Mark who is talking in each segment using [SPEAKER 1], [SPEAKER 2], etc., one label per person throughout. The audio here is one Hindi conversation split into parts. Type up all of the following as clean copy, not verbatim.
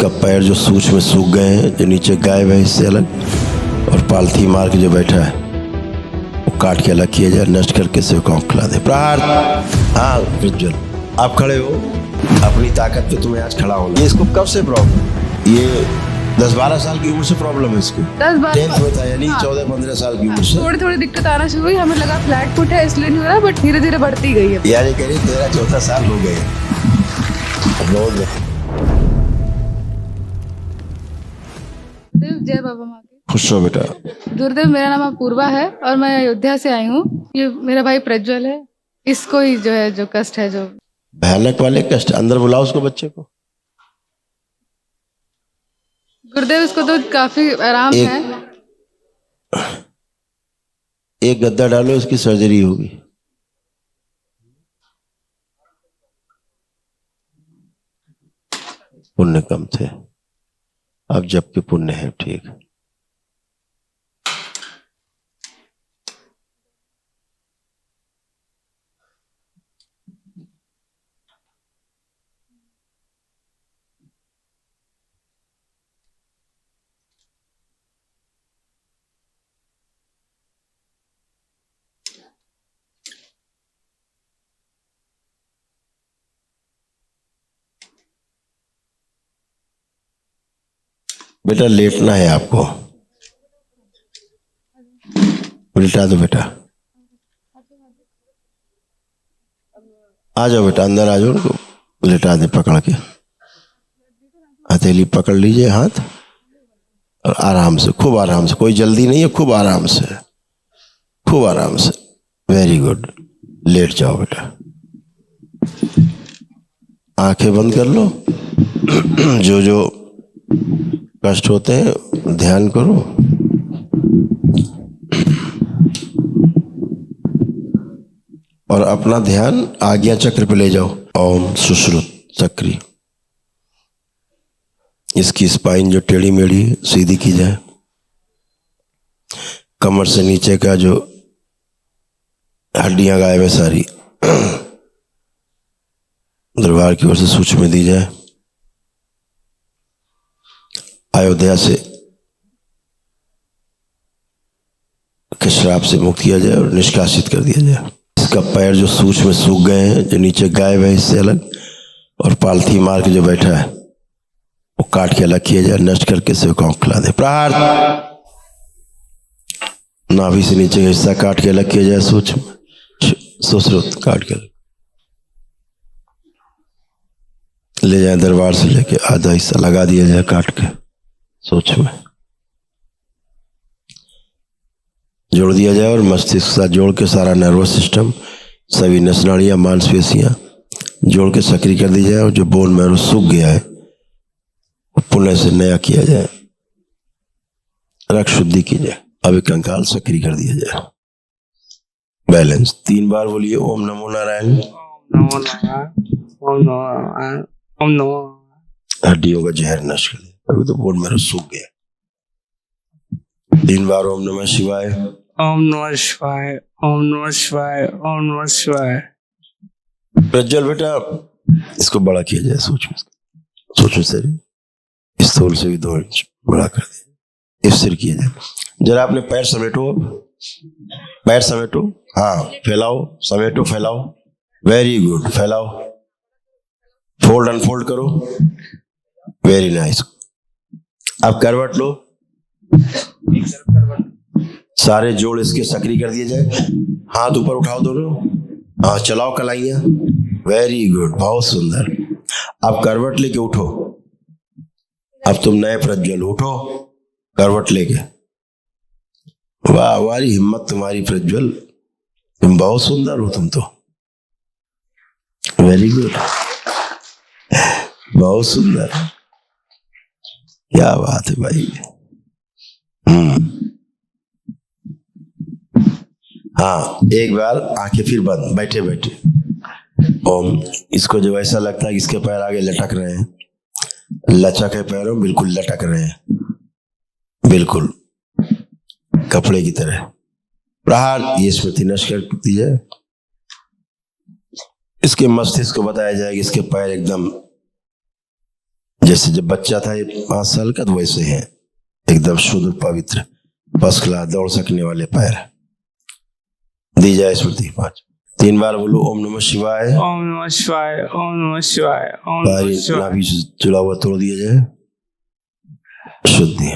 [SPEAKER 1] इसका पैर जो सूच में सूख गए हैं, जो नीचे गायब है इससे अलग, और पालथी मार के जो बैठा है वो काट के अलग किया जाए, नष्ट करके सेवकाओं को खिला दे। प्रहार। हाँ प्रज्वल, आप खड़े हो, अपनी ताकत पे तुम्हें आज खड़ा होना। ये इसको कब से प्रॉब्लम? ये 10-12 साल की उम्र से प्रॉब्लम है इसको।
[SPEAKER 2] 10-12
[SPEAKER 1] में था, यानी 14-15 साल की उम्र से
[SPEAKER 2] थोड़ी थोड़ी दिक्कत आना शुरू हुई। हमें लगा फ्लैट फुट है इसलिए नहीं हो रहा, बट धीरे धीरे बढ़ती गई है।
[SPEAKER 1] यानी कह रही 13-14 साल हो गए। बहुत
[SPEAKER 2] जय बाबा माँ की।
[SPEAKER 1] खुश हो बेटा।
[SPEAKER 2] गुरुदेव, मेरा नाम अपूर्वा है और मैं अयोध्या से आई हूँ। ये मेरा भाई प्रज्वल है, इसको ही जो है जो कष्ट है, जो
[SPEAKER 1] भयानक वाले कष्ट, अंदर बुलाओ उसको, बच्चे को।
[SPEAKER 2] गुरुदेव इसको तो काफी आराम है।
[SPEAKER 1] एक गद्दा डालो, इसकी सर्जरी होगी। पुण्य कम थे, अब जबकि पुण्य है। ठीक। बेटा लेटना है आपको, लेटा दो बेटा। आ जाओ बेटा, अंदर आ जाओ, उनको लेटा दे पकड़ के। हथेली पकड़ लीजिए हाथ, और आराम से, खूब आराम से, कोई जल्दी नहीं है, खूब आराम से, खूब आराम से। Very good. लेट जाओ बेटा, आंखें बंद कर लो। जो जो कष्ट होते हैं ध्यान करो। और अपना ध्यान आज्ञा चक्र पे ले जाओ। ओम सुश्रुत चक्री। इसकी स्पाइन जो टेढ़ी मेढ़ी सीधी की जाए। कमर से नीचे का जो हड्डियां गायब है सारी, दरबार की ओर से सूक्ष्म में दी जाए। अयोध्या से के श्राप से मुक्त किया जाए और निष्कासित कर दिया जाए। इसका पैर जो सूच में सूख गए हैं, जो नीचे गायब है इससे अलग, और पालथी मार के जो बैठा है वो काट के अलग किया जाए, नष्ट करके सेवकाओं को खिला दे। प्रहार। नाभि से नीचे का हिस्सा काट के अलग किया जाए, सूक्ष्म सुश्रुत काट के ले जाए, दरबार से लेके आधा हिस्सा लगा दिया जाए काट के, सूक्ष्म में जोड़ दिया जाए, और मस्तिष्क के साथ जोड़ के सारा नर्वस सिस्टम, सभी नस नाड़ियां, मांसपेशियां जोड़ के सक्रिय कर दी जाए, और जो बोन मैरो सूख गया है वो पुनः से नया किया जाए, रक्त शुद्धि की जाए, अभी कंकाल सक्रिय कर दिया जाए। बैलेंस 3 बार बोलिए। ओम नमो नारायण।
[SPEAKER 3] नमो नारायण। ओम नमो नारायण। ओम नमो।
[SPEAKER 1] हड्डियों का जहर नष्ट कर दिया, अभी तो बोन मैरो सूख गया। 3 बार ओम नमः शिवाय।
[SPEAKER 3] ओम नमः शिवाय। ओम नमः शिवाय। ओम नमः शिवाय।
[SPEAKER 1] प्रज्वल बेटा, इसको बड़ा किया जाए, सूक्ष्म से स्थूल से भी 2 इंच बड़ा कर दिया, स्थिर किया जाए। जरा अपने पैर समेटो, पैर समेटो, हाँ फैलाओ, समेटो, फैलाओ। वेरी गुड, फैलाओ, फोल्ड अनफोल्ड करो। Very nice. अब करवट लो, सारे जोड़ इसके सक्रिय कर दिए जाए। हाथ ऊपर उठाओ दोनों, हाँ चलाओ कलाइयां। वेरी गुड, बहुत सुंदर। अब करवट लेके उठो, अब तुम नए प्रज्वल, उठो करवट लेके। वाह, वारी हिम्मत तुम्हारी प्रज्वल, तुम बहुत सुंदर हो तुम तो। वेरी गुड, बहुत सुंदर, क्या बात है भाई। हाँ, एक बार आंखें फिर बंद, बैठे बैठे ओम। इसको जब ऐसा लगता है कि इसके पैर आगे लटक रहे हैं, लचक है पैरों, बिल्कुल लटक रहे हैं, बिल्कुल कपड़े की तरह। प्रहार। ये स्मृति नष्ट कर दी जाए। इसके मस्तिष्क को बताया जाए कि इसके पैर एकदम जैसे जब बच्चा था ये 5 साल का, तो वैसे है एकदम शुद्ध पवित्र फर्स्ट क्लास दौड़ सकने वाले पैर। दी जाए स्मृति 5 3 बार बोलो ओम नमः शिवाय।
[SPEAKER 3] ओम नमः शिवाय, ओम नमः शिवाय, ओम नमः
[SPEAKER 1] बारी
[SPEAKER 3] शिवाय।
[SPEAKER 1] नाभि से जुड़ा हुआ तोड़ दिया जाए, शुद्धि।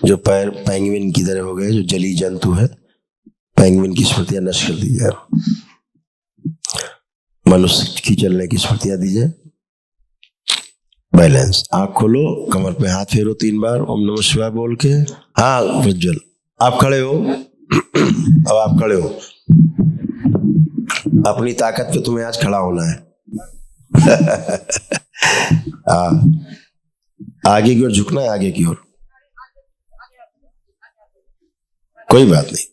[SPEAKER 1] जो पैर पेंगुइन की तरह हो गए, जो जली जंतु है, पेंगुइन की स्मृतियां नष्ट कर दी जाए। मनुष्य की चलने की स्मृतियां दी जाए। बैलेंस। आंख खोलो, कमर पे हाथ फेरो 3 बार ओम नमः शिवाय बोल के। हाँ प्रज्वल, आप खड़े हो। अब आप खड़े हो। अपनी ताकत पे तुम्हें आज खड़ा होना है। आगे की ओर झुकना है, आगे की ओर। कोई बात नहीं,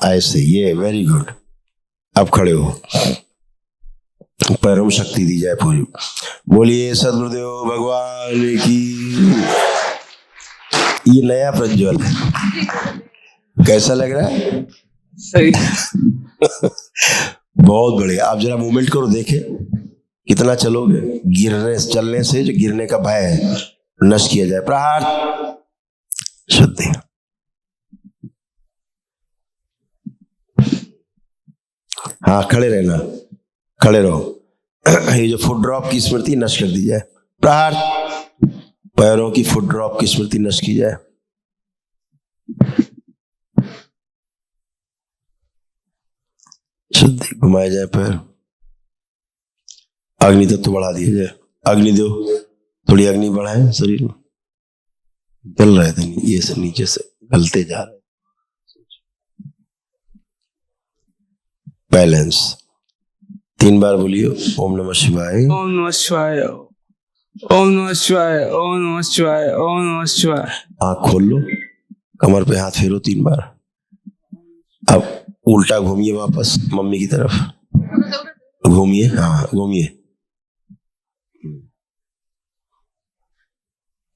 [SPEAKER 1] ऐसे। ये वेरी गुड। अब खड़े हो, पैरों में शक्ति दी जाए पूरी। बोलिए सद्गुरुदेव भगवान की। ये नया प्रज्वल है, कैसा लग रहा है?
[SPEAKER 3] सही।
[SPEAKER 1] बहुत बढ़िया। आप जरा मूवमेंट करो, देखे कितना चलोगे। गिरने चलने से जो गिरने का भय है नष्ट किया जाए। प्रहार, शुद्धि। हाँ खड़े रहना, खड़े रहो। ये जो फुट ड्रॉप की स्मृति नष्ट कर दी जाए। प्रहार, पैरों की फुट ड्रॉप की स्मृति नष्ट की जाए। शुद्धि, घुमाया जाए पैर। अग्नि तत्व बढ़ा दिया जाए। अग्नि दो, थोड़ी अग्नि बढ़ाए शरीर में। गल रहे थे ये से नीचे से गलते जा रहे। बैलेंस। 3 बार बोलिए ओम नमः शिवाय।
[SPEAKER 3] ओम नमः शिवाय, ओम नमः शिवाय, ओम नमः शिवाय, ओम नमः शिवाय।
[SPEAKER 1] आंख खोल लो, कमर पे हाथ फेरो 3 बार। अब उल्टा घूमिए वापस मम्मी की तरफ। घूमिए, हाँ घूमिए।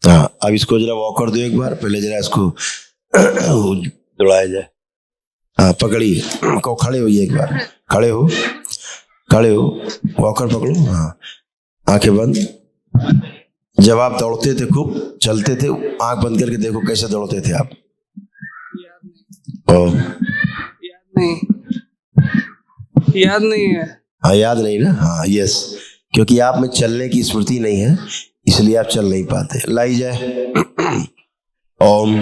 [SPEAKER 1] हाँ, अब इसको जरा वॉक कर दो एक बार। पहले जरा इसको दौड़ाया जाए। हाँ पकड़िए, को खड़े होइए एक बार। खड़े हो, खड़े हो, वॉकर पकड़ो। हाँ, आंखें बंद। जब आप दौड़ते थे, खूब चलते थे, आंख बंद करके देखो कैसे दौड़ते थे आप।
[SPEAKER 3] याद नहीं है।
[SPEAKER 1] हाँ याद नहीं ना। हाँ यस, क्योंकि आप में चलने की स्मृति नहीं है, इसलिए आप चल नहीं पाते। लाई जाए। ओम।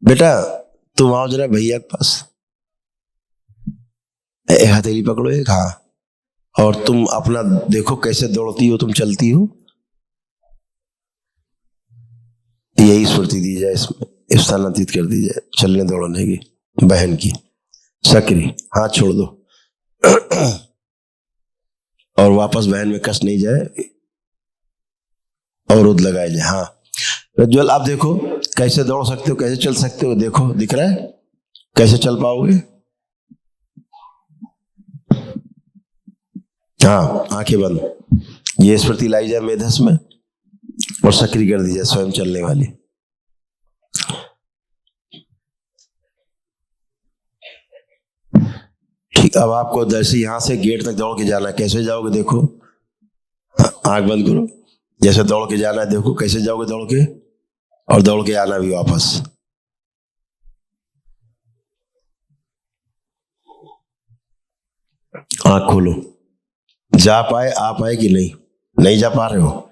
[SPEAKER 1] बेटा तुम आओ जरा भैया के पास। हथेली पकड़ो एक। हाँ, और तुम अपना देखो कैसे दौड़ती हो, तुम चलती हो। यही स्मृति दी जाए, इसमें स्थानांतरित कर दी जाए चलने दौड़ने की। बहन की सक्रिय, हाथ छोड़ दो और वापस बहन में कष्ट नहीं जाए, अवरोध लगाया जाए। हाँ प्रज्वल, आप देखो कैसे दौड़ सकते हो, कैसे चल सकते हो। देखो दिख रहा है कैसे चल पाओगे। हाँ, आंखें बंद। ये स्मृति लाई जाए मेधस में और सक्रिय कर दी जाए स्वयं चलने वाली। ठीक, अब आपको जैसे यहां से गेट तक दौड़ के जाना है, कैसे जाओगे देखो। आंख बंद करो, जैसे दौड़ के जाना है देखो कैसे जाओगे दौड़ के, और दौड़ के आना भी वापस। आंख खोलो, जा पाए आ पाए कि नहीं, नहीं जा पा रहे हो,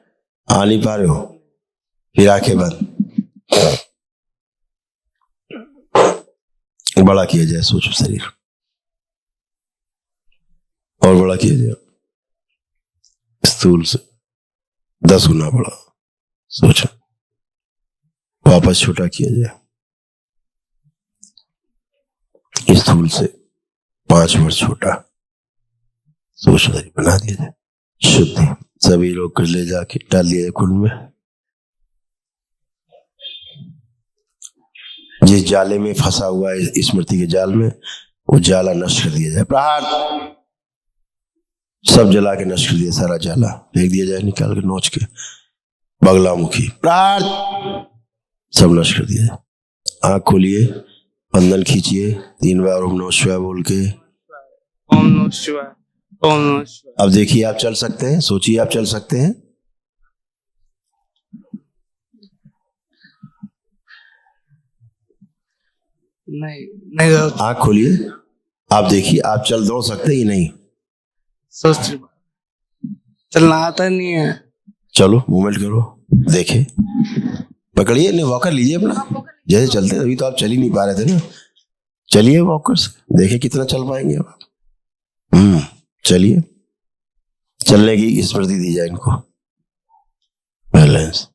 [SPEAKER 1] आ नहीं पा रहे हो, फिर आंखें बंद। बड़ा किया जाए, सोचो शरीर और बड़ा किया जाए, स्थूल से 10 गुना बड़ा सोचो, वापस छोटा किया जाए, स्थूल से 5 वर्ष छोटा सोचो बना दिया जाए। शुद्धि, सभी लोग कर ले जाके डाल दिया जाए कुंड में। जिस जाले में फंसा हुआ है स्मृति के जाल में, वो जाला नष्ट कर दिया जाए। प्रहार, सब जला के नष्ट कर दिया, सारा जाला फेंक दिया जाए निकाल के नोच के। बगलामुखी, प्रहार, सब नष्ट कर दिया जाए। आंख खोलिए, बंधन खींचिए 3 बार ओम नमः शिवाय बोल के।
[SPEAKER 3] ओम नमः शिवाय, ओम नमः शिवाय।
[SPEAKER 1] अब देखिए आप चल सकते हैं, सोचिए आप चल सकते हैं।
[SPEAKER 3] नहीं नहीं तो
[SPEAKER 1] आंख खोलिए, आप देखिए आप चल दौड़ सकते हैं कि नहीं।
[SPEAKER 3] सोच चलना आता नहीं है।
[SPEAKER 1] चलो मूवमेंट करो, देखे, पकड़िए, नहीं वॉकर लीजिए अपना, जैसे चलते अभी तो आप चल ही नहीं पा रहे थे ना, चलिए वॉकर्स, देखे कितना चल पाएंगे आप। चलिए, चलने की स्मृति दी जाए इनको, बैलेंस,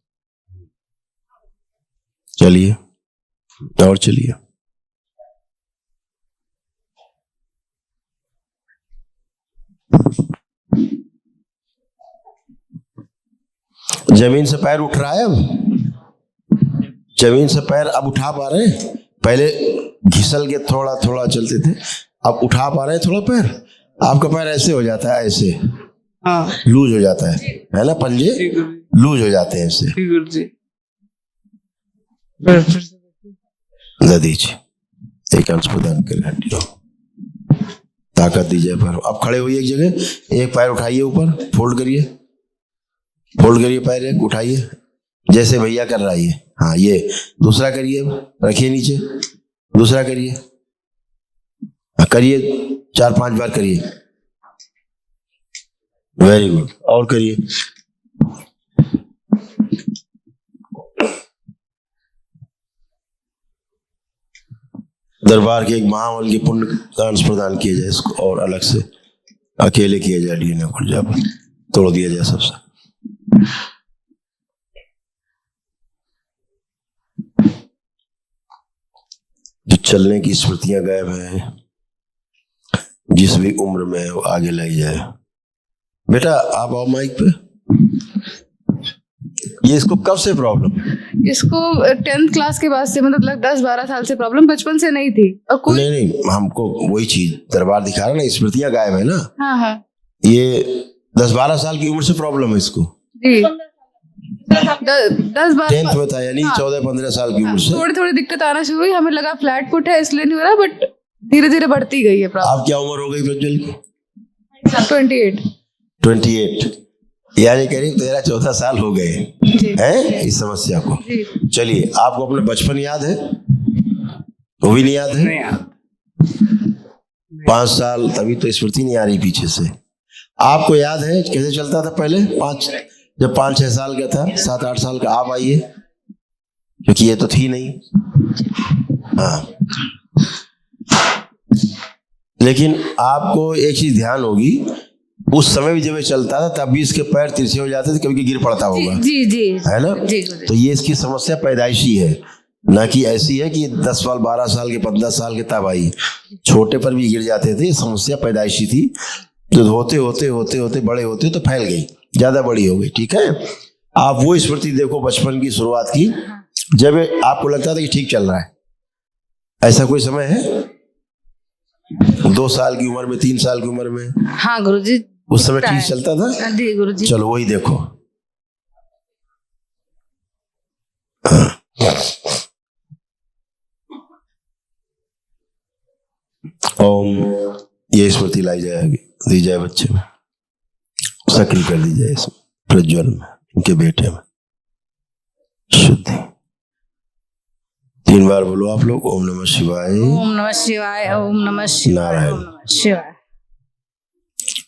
[SPEAKER 1] चलिए और चलिए। जमीन से पैर उठ रहा है, अब जमीन से पैर अब उठा पा रहे हैं, पहले घिसल के थोड़ा थोड़ा चलते थे, अब उठा पा रहे हैं थोड़ा पैर। आपका पैर ऐसे हो जाता है, ऐसे
[SPEAKER 3] हाँ
[SPEAKER 1] लूज हो जाता है ना, पंजे
[SPEAKER 3] जी गुरु जी।
[SPEAKER 1] लूज हो जाते हैं इससे।
[SPEAKER 3] जी गुरु जी। फिर से
[SPEAKER 1] न दीजिए, एक अंश प्रदान करें, हड्डियों ताकत दीजिए पैर। अब खड़े होइए एक जगह, एक पैर उठाइए ऊपर, फोल्ड करिए, फोल्ड करिए पैर, एक उठाइए जैसे भैया कर रहा है ये। हाँ ये दूसरा करिए, रखिए नीचे, दूसरा करिए, करिए 4-5 बार करिए, वेरी गुड, और करिए। दरबार के एक महावन के पुण्य का अंश प्रदान किया जाए इसको, और अलग से अकेले किया जाए, डीएनए खुर्जा पर तोड़ दिया जाए सबसे। जो चलने की स्मृतियां गायब हैं, जिस भी उम्र में है वो आगे लाई जाए। बेटा आप आओ माइक पे। ये इसको कब से प्रॉब्लम?
[SPEAKER 2] इसको 10th क्लास के बाद से, मतलब लग 10-12 साल से प्रॉब्लम, बचपन से नहीं थी। और कोई
[SPEAKER 1] नहीं हमको वही चीज दरबार दिखा रहा ना, स्मृतियां गायब है ना।
[SPEAKER 2] हाँ हाँ
[SPEAKER 1] ये 10-12 साल की उम्र से प्रॉब्लम है इसको।
[SPEAKER 2] जी, 10-12
[SPEAKER 1] 10th में था, यानी 14-15 साल की उम्र से।
[SPEAKER 2] थोड़ी थोड़ी दिक्कत आना शुरू हुई, हमें लगा फ्लैट फुट है इसलिए नहीं हो रहा, बट धीरे धीरे बढ़ती गई है प्रॉब्लम।
[SPEAKER 1] आप क्या उम्र हो गई प्रज्वल की?
[SPEAKER 2] 28
[SPEAKER 1] 28, यानी करीब 13-14 साल हो गए
[SPEAKER 2] जी
[SPEAKER 1] हैं इस समस्या को।
[SPEAKER 2] जी।
[SPEAKER 1] चलिए, आपको अपना बचपन याद है? वो भी नहीं याद है?
[SPEAKER 3] नहीं यार
[SPEAKER 1] 5 साल, तभी तो स्मृति नहीं आ रही पीछे से। आपको याद है कैसे चलता था पहले? जब 5-6 साल का था, 7-8 साल का। आप आइए, क्योंकि ये तो थी नहीं। हाँ, लेकिन आपको एक चीज ध्यान होगी, उस समय भी जब ये चलता था तब भी इसके पैर तिरछे हो जाते थे, कभी गिर पड़ता होगा,
[SPEAKER 2] जी जी
[SPEAKER 1] है ना?
[SPEAKER 2] जी।
[SPEAKER 1] तो ये इसकी समस्या पैदाइशी है, ना कि ऐसी है कि 10 साल 12 साल के 15 साल के तब आई। छोटे पर भी गिर जाते थे, समस्या पैदाइशी थी, जो होते होते होते होते बड़े होते तो फैल गई, ज्यादा बड़ी हो गई। ठीक है, आप वो स्मृति देखो बचपन की शुरुआत की, जब आपको लगता था कि ठीक चल रहा है। ऐसा कोई समय है 2 साल की उम्र में, 3 साल की उम्र में,
[SPEAKER 2] हाँ गुरुजी,
[SPEAKER 1] उस समय ठीक चलता था?
[SPEAKER 2] जी गुरुजी।
[SPEAKER 1] चलो वही देखो। ओम, ये स्मृति लाई जाएगी, दी जाए बच्चे में, सक्रिय कर दी जाए इसमें, प्रज्वल में, उनके बेटे में शुद्धि। 3 बार बोलो आप लोग, ओम नमः शिवाय,
[SPEAKER 4] ओम नमः शिवाय, ओम नमः शिवाय,
[SPEAKER 1] नारायण।
[SPEAKER 4] ओम नमः शिवाय।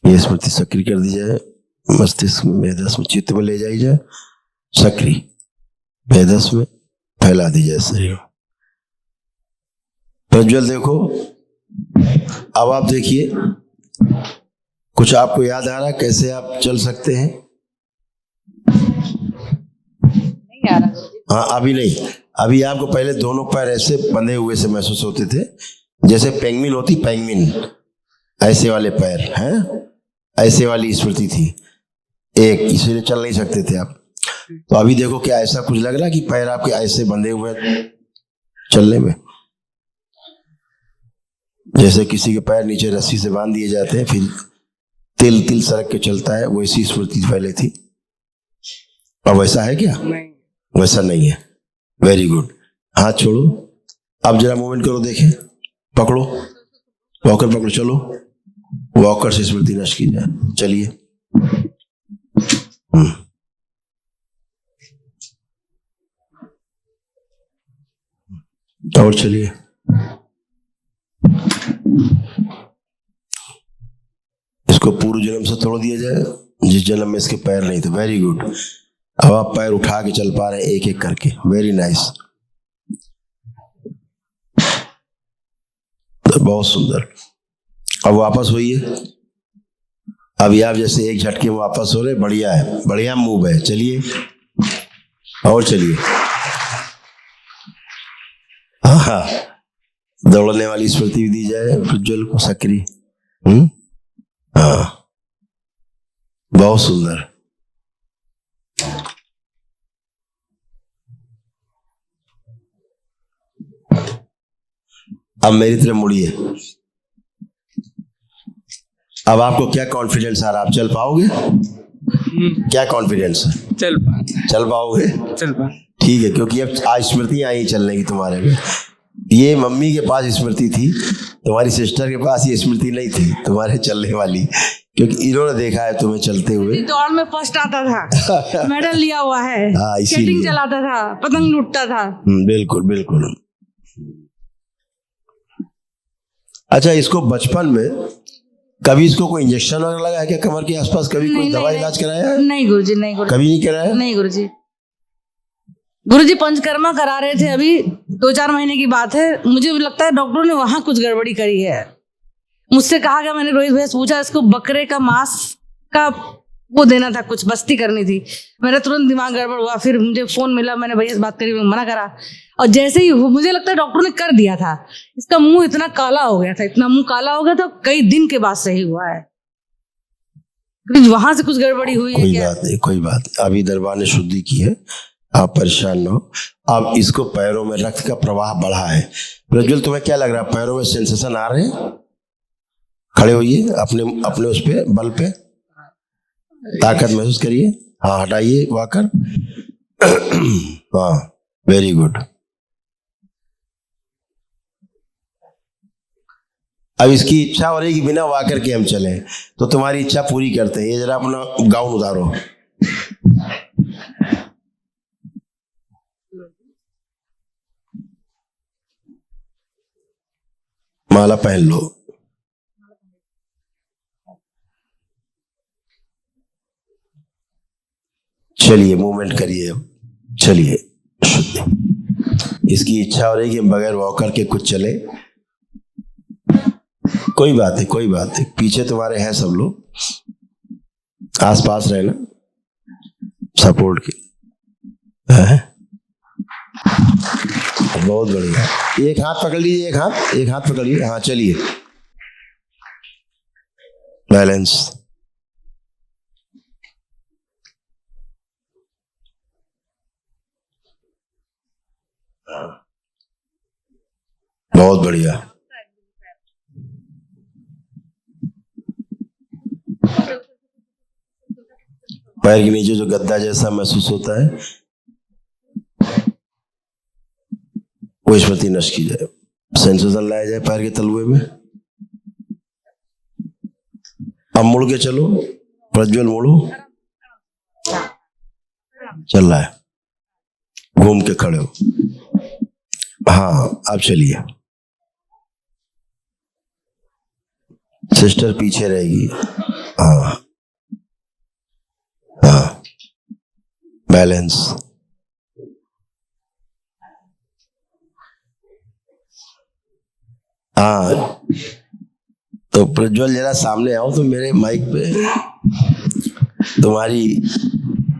[SPEAKER 1] ये स्मृति सक्रिय कर दी जाए, मस्तिष्क में, मेधस में, चित्त में ले जाई जाए, सक्रिय मेधस में फैला दी जाए शरीर में। प्रज्वल देखो, अब आप देखिए, कुछ आपको याद आ रहा है कैसे आप चल सकते हैं?
[SPEAKER 4] नहीं आ रहा गुरुजी।
[SPEAKER 1] हाँ, अभी नहीं, अभी आपको पहले दोनों पैर ऐसे बंधे हुए से महसूस होते थे, जैसे पेंगुइन होती, पेंगुइन ऐसे वाले पैर हैं, ऐसे वाली स्मृति थी एक, इसीलिए चल नहीं सकते थे आप। तो अभी देखो, क्या ऐसा कुछ लग रहा है कि पैर आपके ऐसे बंधे हुए चलने में, जैसे किसी के पैर नीचे रस्सी से बांध दिए जाते हैं, फिर तिल तिल सरक के चलता है, वैसी स्मृति पहले थी। अब वैसा है क्या?
[SPEAKER 3] नहीं
[SPEAKER 1] वैसा नहीं है। वेरी गुड, हाथ छोड़ो, अब जरा मूवमेंट करो, देखें, पकड़ो, वॉकर पकड़ो, चलो वॉकर से स्मृति नष्ट की जाए। चलिए। और चलिए। इसको पूर्व जन्म से तोड़ दिया जाए, जिस जन्म में इसके पैर नहीं थे। Very good. अब आप पैर उठा के चल पा रहे हैं एक एक करके। वेरी नाइस, बहुत सुंदर। अब वापस होइए। अभी आप जैसे एक झटके में वापस हो रहे, बढ़िया है, बढ़िया मूव है। चलिए और चलिए। हाँ, दौड़ने वाली स्मृति भी दी जाए प्रज्वल को, सक्रिय। हाँ, बहुत सुंदर। अब मेरी तरफ मुड़िए। अब आपको क्या कॉन्फिडेंस आ रहा है? आप चल पाओगे? क्या कॉन्फिडेंस है?
[SPEAKER 3] चल
[SPEAKER 1] पाओगे?
[SPEAKER 3] चल पा।
[SPEAKER 1] ठीक है, क्योंकि अब आज स्मृति आई चलने की तुम्हारे में। ये मम्मी के पास स्मृति थी, तुम्हारी सिस्टर के पास ये स्मृति नहीं थी तुम्हारे चलने वाली, क्योंकि इन्होंने देखा है तुम्हें चलते हुए।
[SPEAKER 4] दौड़ में फर्स्ट आता था, मेडल लिया हुआ है,
[SPEAKER 1] हाँ, इसीलिए।
[SPEAKER 4] स्केटिंग चलाता था, पतंग लूटता था।
[SPEAKER 1] बिल्कुल बिल्कुल। अच्छा, इसको बचपन में कभी इसको कोई इंजेक्शन वगैरह लगा है क्या कमर के आसपास? कभी कोई दवा इलाज कराया है?
[SPEAKER 4] नहीं गुरुजी, नहीं गुरुजी,
[SPEAKER 1] कभी नहीं कराया?
[SPEAKER 4] नहीं गुरुजी। गुरुजी पंचकर्मा करा रहे थे, अभी 2-4 महीने की बात है। मुझे लगता है डॉक्टरों ने वहां कुछ गड़बड़ी करी है। मुझसे कहा गया, मैंने रोहित भैया से पूछा, इसको बकरे का मांस का वो देना था, कुछ बस्ती करनी थी। मेरा तुरंत दिमाग गड़बड़ हुआ। फिर मुझे फोन मिला, मैंने भैया से बात करी, मना करा। और जैसे ही मुझे लगता है डॉक्टर ने कर दिया था, इसका मुंह इतना काला हो गया था, इतना मुंह काला हो गया था, कई दिन के बाद सही हुआ है। वहां से कुछ गड़बड़ी हुई है
[SPEAKER 1] कोई
[SPEAKER 4] क्या?
[SPEAKER 1] बात नहीं, कोई बात नहीं। अभी दरबार ने शुद्धि की है, आप परेशान न हो। अब इसको पैरों में रक्त का प्रवाह बढ़ा है। प्रज्वल, तुम्हें क्या लग रहा है? पैरों में सेंसेशन आ रहे हैं? खड़े होइए, अपने उस पे बल पे ताकत महसूस करिए। हाँ, हटाइए वाकर। हाँ, वेरी गुड। अब इसकी इच्छा हो रही कि बिना वाकर के हम चले, तो तुम्हारी इच्छा पूरी करते हैं। ये जरा अपना गाउन उतारो। माला पहन लो। चलिए, मूवमेंट करिए। चलिए, इसकी इच्छा हो रही कि हम बगैर वॉकर के कुछ चले। कोई बात नहीं, कोई बात नहीं। पीछे तुम्हारे हैं सब लोग, आसपास रहना सपोर्ट के। बहुत बढ़िया। एक हाथ पकड़ लीजिए, एक हाथ पकड़िए। हाँ, चलिए, बैलेंस। बहुत बढ़िया। पैर के नीचे जो गद्दा जैसा महसूस होता है, वो स्मृति नष्ट की जाए। सेंसेशन लाया जाए पैर के तलुए में। अब मुड़ के चलो, प्रज्वल मुड़ो। चल रहा है, घूम के खड़े हो। हाँ, अब चलिए। सिस्टर पीछे रहेगी। हाँ हाँ, बैलेंस। हाँ, तो प्रज्वल जरा सामने आओ तो मेरे माइक पे। तुम्हारी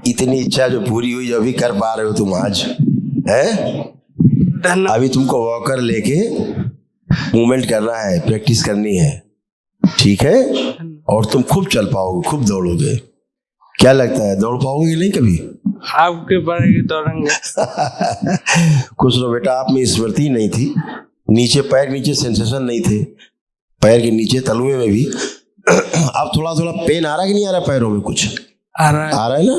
[SPEAKER 1] इतनी इच्छा जो पूरी हुई, जो अभी कर पा रहे हो तुम आज, है? अभी तुमको वॉकर लेके मूवमेंट करना है, प्रैक्टिस करनी है, ठीक है? और तुम खूब चल पाओगे, खूब दौड़ोगे। क्या लगता है, दौड़ पाओगे नहीं कभी?
[SPEAKER 3] आपके पड़ेगी दौड़ेंगे।
[SPEAKER 1] खुश रहो बेटा। आप में स्मृति नहीं थी, नीचे पैर के नीचे सेंसेशन नहीं थे, पैर के नीचे तलुए में भी। अब थोड़ा थोड़ा पेन आ रहा है कि नहीं आ रहा? पैरों में कुछ
[SPEAKER 3] आ रहा
[SPEAKER 1] है ना?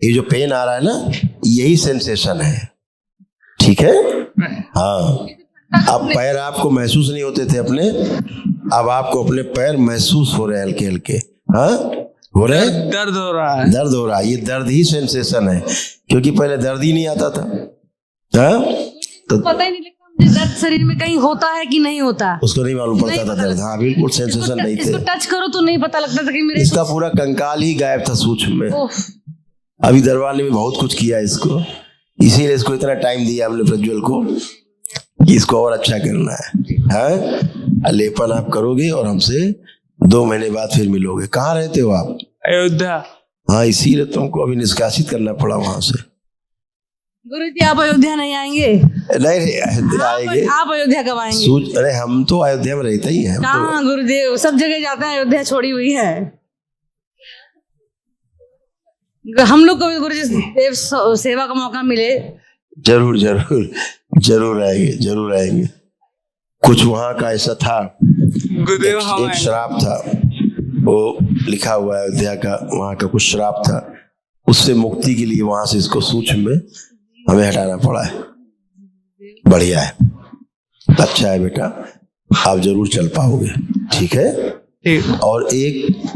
[SPEAKER 1] ये जो पेन आ रहा है ना, यही सेंसेशन है, ठीक है? हाँ, अब पैर आपको महसूस नहीं होते थे अपने, अब आपको अपने पैर महसूस हो रहे हैं हल्के हल्के, हाँ हो रहे हैं,
[SPEAKER 3] दर्द हो रहा है।
[SPEAKER 1] दर्द हो रहा है। ये दर्द ही सेंसेशन है, क्योंकि पहले दर्द ही नहीं आता था। हाँ तो
[SPEAKER 4] पता ही नहीं लगता मुझे दर्द शरीर में कहीं होता है कि नहीं होता।
[SPEAKER 1] उसको नहीं मालूम पड़ता था दर्द। हाँ बिल्कुल सेंसेशन नहीं
[SPEAKER 4] इसको
[SPEAKER 1] थे।
[SPEAKER 4] टच करो तो नहीं पता लगता था कि मेरे
[SPEAKER 1] इसका पूरा कंकाल ही गायब था सूक्ष्म में।
[SPEAKER 4] ओह,
[SPEAKER 1] अभी दरबार ने भी बहुत कुछ किया इसको, इसीलिए इसको इतना टाइम दिया हमने प्रज्वल को कि इसको और अच्छा करना है। हाँ लेपन आप करोगे और हमसे 2 महीने बाद फिर मिलोगे। कहाँ रहते हो आप?
[SPEAKER 3] अयोध्या।
[SPEAKER 1] हाँ इसीलिए तुमको अभी निष्कासित करना पड़ा वहां से।
[SPEAKER 4] गुरुजी आप अयोध्या नहीं आएंगे?
[SPEAKER 1] नहीं अयोध्या आएंगे।
[SPEAKER 4] आप अयोध्या कब आएंगे?
[SPEAKER 1] अरे हम तो अयोध्या में रहते ही हैं। हम तो
[SPEAKER 4] कहाँ गुरुदेव, सब जगह जाते हैं, अयोध्या छोड़ी हुई है। हम लोग को भी गुरुजी देव सेवा का मौका मिले।
[SPEAKER 1] जरूर जरूर जरूर आएंगे, जरूर आएंगे। कुछ वहां का ऐसा था,
[SPEAKER 3] गुरुदेव हम
[SPEAKER 1] एक श्राप था, वो लिखा हुआ है अयोध्या का, वहां का कुछ श्राप था, उससे मुक्ति के लिए वहां से इसको सूक्ष्म में हमें हटाना पड़ा है। बढ़िया है, अच्छा है बेटा, आप जरूर चल पाओगे। ठीक है,
[SPEAKER 3] ठीक।
[SPEAKER 1] और एक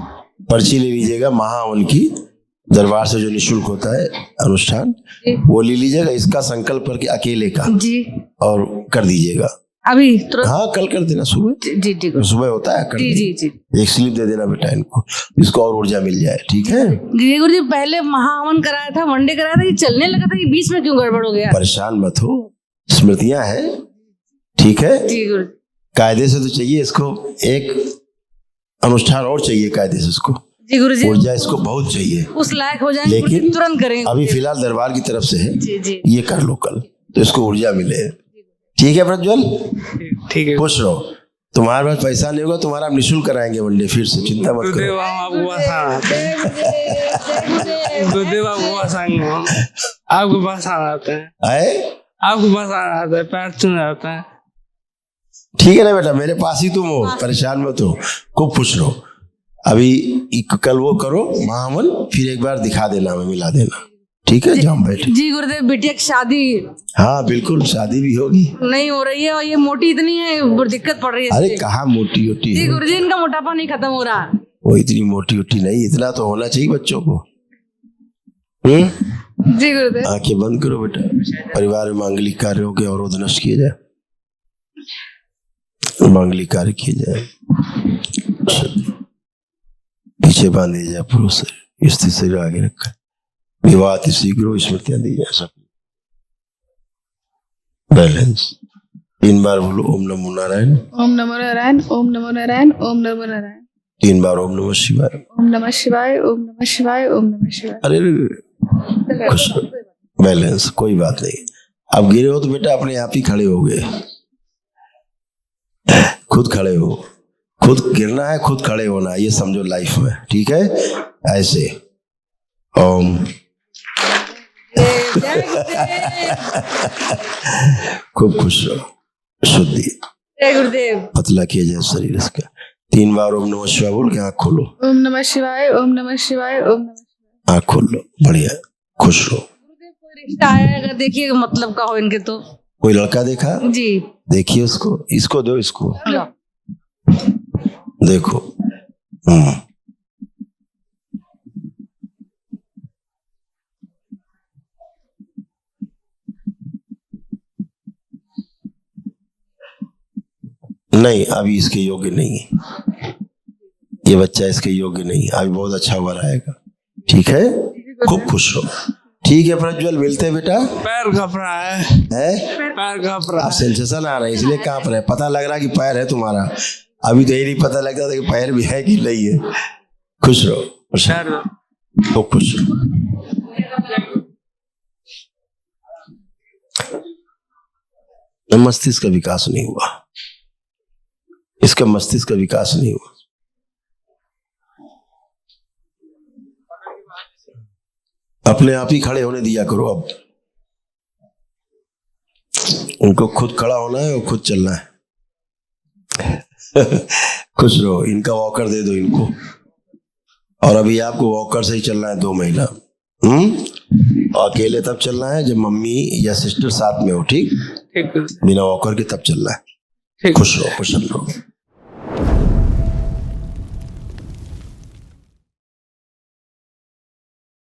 [SPEAKER 1] पर्ची ले लीजिएगा महावन की, दरबार से जो निःशुल्क होता है अनुष्ठान, वो ले लीजिएगा। इसका संकल्प करके अकेले का
[SPEAKER 4] जी,
[SPEAKER 1] और कर दीजिएगा
[SPEAKER 4] अभी तुरंत।
[SPEAKER 1] हाँ कल कर देना सुबह।
[SPEAKER 4] जी जी
[SPEAKER 1] सुबह होता है, कर
[SPEAKER 4] जी जी
[SPEAKER 1] देना।
[SPEAKER 4] जी
[SPEAKER 1] एक स्लिप दे देना बेटा इनको, इसको और ऊर्जा मिल जाए। ठीक है,
[SPEAKER 4] जी गुरुजी पहले महाहवन कराया था, वनडे कराया था, ये चलने लगा था, ये बीच में क्यों गड़बड़ हो गया?
[SPEAKER 1] परेशान मत हो, स्मृतियां हैं। ठीक है,
[SPEAKER 4] जी गुरुजी।
[SPEAKER 1] कायदे से तो चाहिए इसको, एक अनुष्ठान और चाहिए कायदे से इसको,
[SPEAKER 4] जी गुरुजी
[SPEAKER 1] ऊर्जा इसको बहुत चाहिए।
[SPEAKER 4] उस लायक हो जाएंगे
[SPEAKER 1] लेकिन
[SPEAKER 4] गुरुजी, तुरंत करेंगे।
[SPEAKER 1] अभी फिलहाल दरबार की तरफ से है,
[SPEAKER 4] जी जी
[SPEAKER 1] ये कर लो कल, तो इसको ऊर्जा मिले। ठीक है प्रज्वल,
[SPEAKER 3] ठीक है
[SPEAKER 1] खुश रहो। तुम्हारे पास पैसा नहीं होगा, तुम्हारा हम निःशुल्क कराएंगे वनडे, फिर से चिंता मत
[SPEAKER 3] गुरुदेव
[SPEAKER 1] करो।
[SPEAKER 3] हम आपको बसाना आता है। गुरुदेव आपको बसाएंगे हम, आपको बसाना आता है,
[SPEAKER 1] आए
[SPEAKER 3] आपको बसाना आता है, पैर छूना आता है।
[SPEAKER 1] ठीक है ना बेटा, मेरे पास ही तुम हो, परेशान मत हो, खूब खुश रहो। अभी कल वो करो महावन, फिर एक बार दिखा देना, हमें मिला देना। ठीक है, जाओ बैठे।
[SPEAKER 4] जी गुरुदेव, बिटिया की शादी
[SPEAKER 1] हाँ बिल्कुल, शादी भी होगी।
[SPEAKER 4] नहीं हो रही है और ये मोटी इतनी है, दिक्कत पड़ रही है
[SPEAKER 1] अरे
[SPEAKER 4] इससे।
[SPEAKER 1] कहाँ मोटी होटी
[SPEAKER 4] जी
[SPEAKER 1] है,
[SPEAKER 4] गुरुजी इनका मोटापा नहीं खत्म हो रहा।
[SPEAKER 1] वो इतनी मोटी होटी नहीं, इतना तो होना चाहिए बच्चों को।
[SPEAKER 2] जी गुरुदेव।
[SPEAKER 1] आंखें बंद करो बेटा, परिवार में मांगलिक कार्यों के अवरोध नष्ट किए जाए, मांगलिक कार्य किए जाए, पीछे बांधे जाए पुरुष शरीर, स्थिर शरीर आगे रखा, विवाह शीघ्र स्मृतियां दी जाए, सब बैलेंस। 3 बार बोलो ओम नमो नारायण,
[SPEAKER 2] ओम नमो नारायण, ओम नमो नारायण, ओम नमो नारायण।
[SPEAKER 1] 3 बार ओम नमः शिवाय,
[SPEAKER 2] ओम नमः शिवाय, ओम नमः शिवाय, ओम नमः शिवाय।
[SPEAKER 1] अरे खुश रहो, बैलेंस, कोई बात नहीं। अब गिरे हो तो बेटा अपने आप ही खड़े हो गए, खुद खड़े हो, खुद गिरना है, खुद खड़े होना है, ये समझो लाइफ में। ठीक है, ऐसे ओम खूब खुश रहो, शुद्धि
[SPEAKER 4] जय गुरुदेव।
[SPEAKER 1] पतला किया जाए शरीर इसका। 3 बार ओम नमः शिवाय बोल के आँख खोलो,
[SPEAKER 2] ओम नमः शिवाय, ओम नमः शिवाय, ओम नमः शिवाय।
[SPEAKER 1] आँख खोल लो, बढ़िया, खुश रहो।
[SPEAKER 4] गुरुदेव कोई रिश्ता आया अगर देखिए मतलब का हो इनके तो।
[SPEAKER 1] कोई लड़का देखा?
[SPEAKER 4] जी
[SPEAKER 1] देखिए उसको, इसको दो, इसको
[SPEAKER 4] लो।
[SPEAKER 1] देखो। नहीं, अभी इसके योग्य नहीं है, ये बच्चा इसके योग्य नहीं, अभी बहुत अच्छा वर आएगा। ठीक है, खूब खुश रहो। ठीक है प्रज्वल, मिलते हैं बेटा।
[SPEAKER 3] पैर कप रहा है, पैर कप रहा
[SPEAKER 1] अब
[SPEAKER 3] है।
[SPEAKER 1] सेंसेशन आ रहा है इसलिए कांप रहे, पता लग रहा कि पैर है तुम्हारा, अभी तो ये नहीं पता लगता था कि पैर भी है कि नहीं है। खुश रहो,
[SPEAKER 3] पैर
[SPEAKER 1] खूब खुश रहो। मस्तिष्क का विकास नहीं हुआ, इसका मस्तिष्क का विकास नहीं हुआ। अपने आप ही खड़े होने दिया करो, अब उनको खुद खड़ा होना है और खुद चलना है। खुश रहो, इनका वॉकर दे दो इनको, और अभी आपको वॉकर से ही चलना है 2 महीना। और अकेले तब चलना है जब मम्मी या सिस्टर साथ में हो। ठीक,
[SPEAKER 3] ठीक
[SPEAKER 1] बिना वॉकर के तब चलना है।
[SPEAKER 3] ठीक।
[SPEAKER 1] खुश रहो, प्रसन्न रहो।